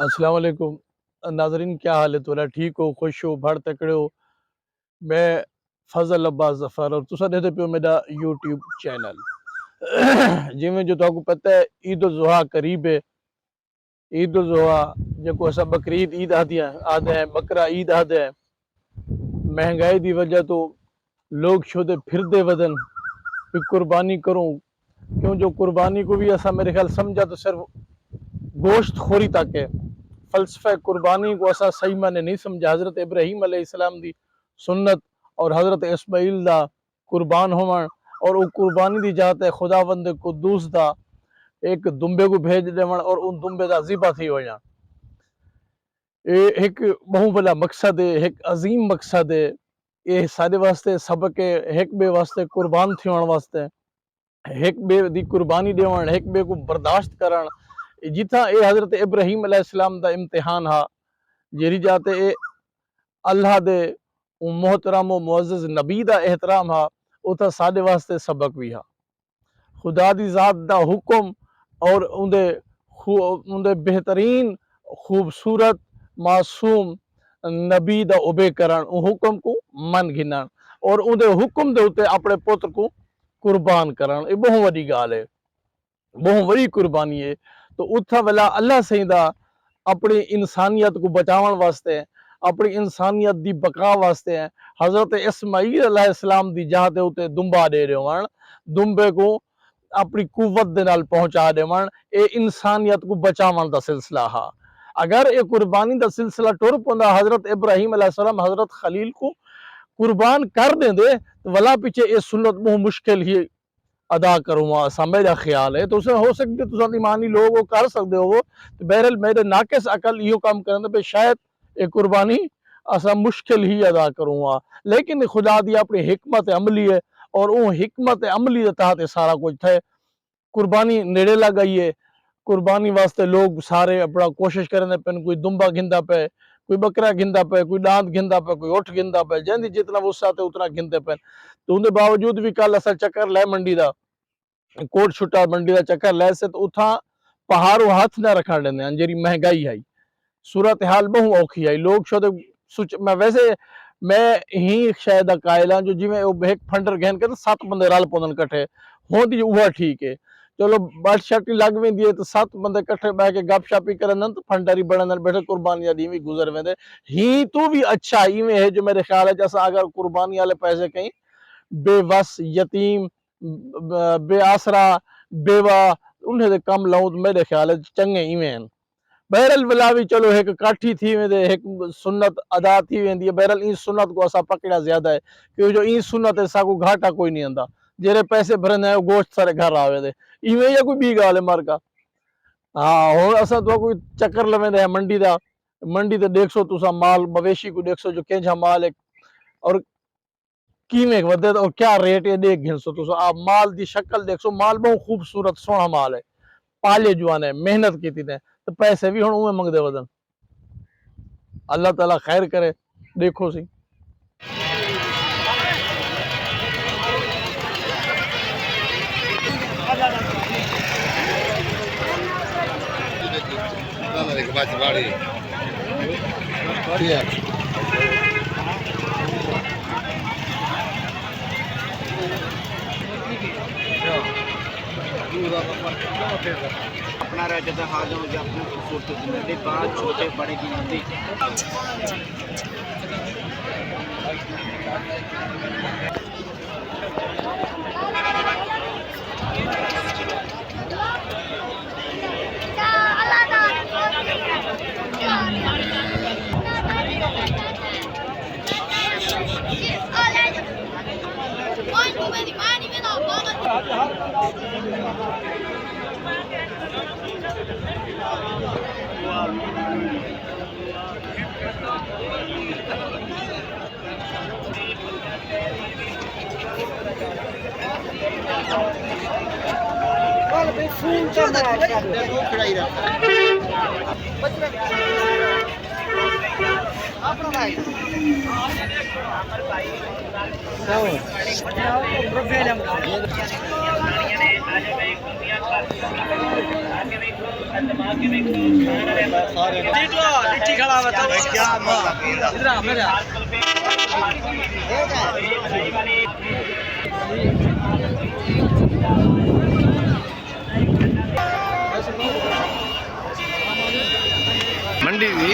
अस्सलाम वालेकुम नाजरीन, क्या हाल है तुरा? ठीक हो, खुश हो, भड़ तकड़े हो? मैं फजल अब्बास जफर और तुसा देते पियो मेरा यूट्यूब चैनल। जिमें जो तो पता है ईद उल जुहा करीब है। ईद उल जुहा जो असा बकरीद ईद आदे हैं, बकरा ईद आदे हैं। महंगाई की वजह तो लोग शोधे फिरदे वदन भी कुर्बानी करूं, क्यों जो कुर्बानी को भी ऐसा मेरे ख्याल समझा तो सिर्फ गोश्त खोरी तक है। फलसफा कुर्बानी को असा सही माने नहीं समझा। हजरत इब्राहीम अलैहिस्सलाम दी सुन्नत और हजरत इस्माइल दा कुर्बान होवन और वो कुर्बानी दी जात है खुदावंद कुद्दूस दा एक दुम्बे को भेज देवन और उन दुम्बे दा ज़िबा थी वञा। ये एक बहुत बड़ा मकसद है, एक अजीम मकसद है। ये सारे वास्ते सबक है, एक बे वास्ते कुर्बान थियण वास्ते, एक बे दी कुर्बानी देवण, एक बे को बर्दाश्त करण। जिथा ये हजरत इब्राहीम अलैहिस्सलाम दा इम्तिहान हा, जेरी जाते ए अल्लाह दे मोहतरम मुअज़्ज़ज़ नबी दा एहतराम हा, उथा साडे वास्ते सबक भी हा। खुदा दी ज़ात दा हुक्म और उंदे बेहतरीन खूबसूरत मासूम नबी दा उबे करन, हुक्म को मन गिनन और उंदे हुक्म दे उत्ते अपने पुत्र को कुर्बान करन। ये बहुत वड्डी गाल है, बहुत बड़ी कुर्बानी है। तो उथा वेला अल्लाह सईदा अपनी इंसानियत को बचावन वास्ते, अपनी इंसानियत दी बका वास्ते हजरत इस्माईल अलैहिस्सलाम दी जहाँ ते उते दुम्बा दे रहे वन, दुम्बे को अपनी कुव्वत दे नाल पहुंचा देवन। ये इंसानियत को बचावन दा सिलसिला हा। अगर ये कुर्बानी दा सिलसिला टुर पंदा हजरत इब्राहीम अलैहिस्सलाम हजरत खलील को कुर्बान कर देंदे तो वला पीछे ये सुन्नत बहुत मुश्किल ही अदा करूँगा, ऐसा मेरा ख्याल है। तो उसे हो सकते तुम ईमानी लोग वो कर सकते हो, तो बहरहाल मेरे नाकिस अकल यो काम करने पे शायद ये कुर्बानी ऐसा मुश्किल ही अदा करूँगा। लेकिन खुदा दी अपनी हिकमत अमली है और वो हिकमत अमली के तहत सारा कुछ है। कुर्बानी नेड़े लग गई है, कुर्बानी वास्ते लोग सारे अपना कोशिश करने पे, कोई दुम्बा घिंदा पे, कोई बकरा घिंदा पे, कोई दांत घिंदा पे, कोई उठ घिंदा पे, जैसी जितना वुस्सा है उतना घिंदे पे। तो उनके बावजूद भी कल असा चक्कर लै मंडी का कोट छुट्टा मंडी का चक्कर लै से तो उथा पहाड़ों हाथ न रखा देंगे। जेरी महंगाई आई, सूरत हाल बहुत औखी आई। लोग शुद्ध मैं वैसे मैं ही शायद कायला जो जिमें एक फंडर गहन के 7 बंदे रल पौन कट्ठे होंदी वह ठीक है। चलो बट शटी लग वेंदी है तो 7 बंदे कट्ठे बह के गप शपी करन तो फंडरी बनन बैठे कुर्बानी दी भी गुजर वेंदे ही तो भी अच्छा इवें है। जो मेरे ख्याल है जैसा अगर कुर्बानी वाले पैसे कहीं बेवस यतीम बेआसरा बेवा उन्हें कम लाऊं तो मेरे ख्याल है चंगे इवें। बहरल वाला भी चलो एक काठी थी वेंदे, एक सुन्नत अदा थी वेंदी है। बहरल ई सुन्नत को असा पकड़ा ज्यादा है क्योंकि जो ई सुन्नत है साको घाटा कोई नहीं आंदा। जेरे पैसे भरने है गोश्त सारे घर आवे दे इवें या कोई बी गाल है मार का। हाँ और असा तो कोई चक्कर लवेंदे है मंडी दा, मंडी ते देखसो तुसा माल मवेशी को देखसो जो केंझा माल है और कीमें वधे और क्या रेट है देख घिनसो तुसा। आप माल दी शक्ल देखसो, माल बहुत खूबसूरत सोहना माल है, पाले जुआन है, मेहनत की ने तो पैसे भी हुण उवें मंगदे वदन। अल्लाह ताला खैर करे। देखो सी अपना रहते थे हाल हो गया अपने खूबसूरत जिंदगी बात छोटे बड़े की नदी खड़ाई रहता है। मंडी दी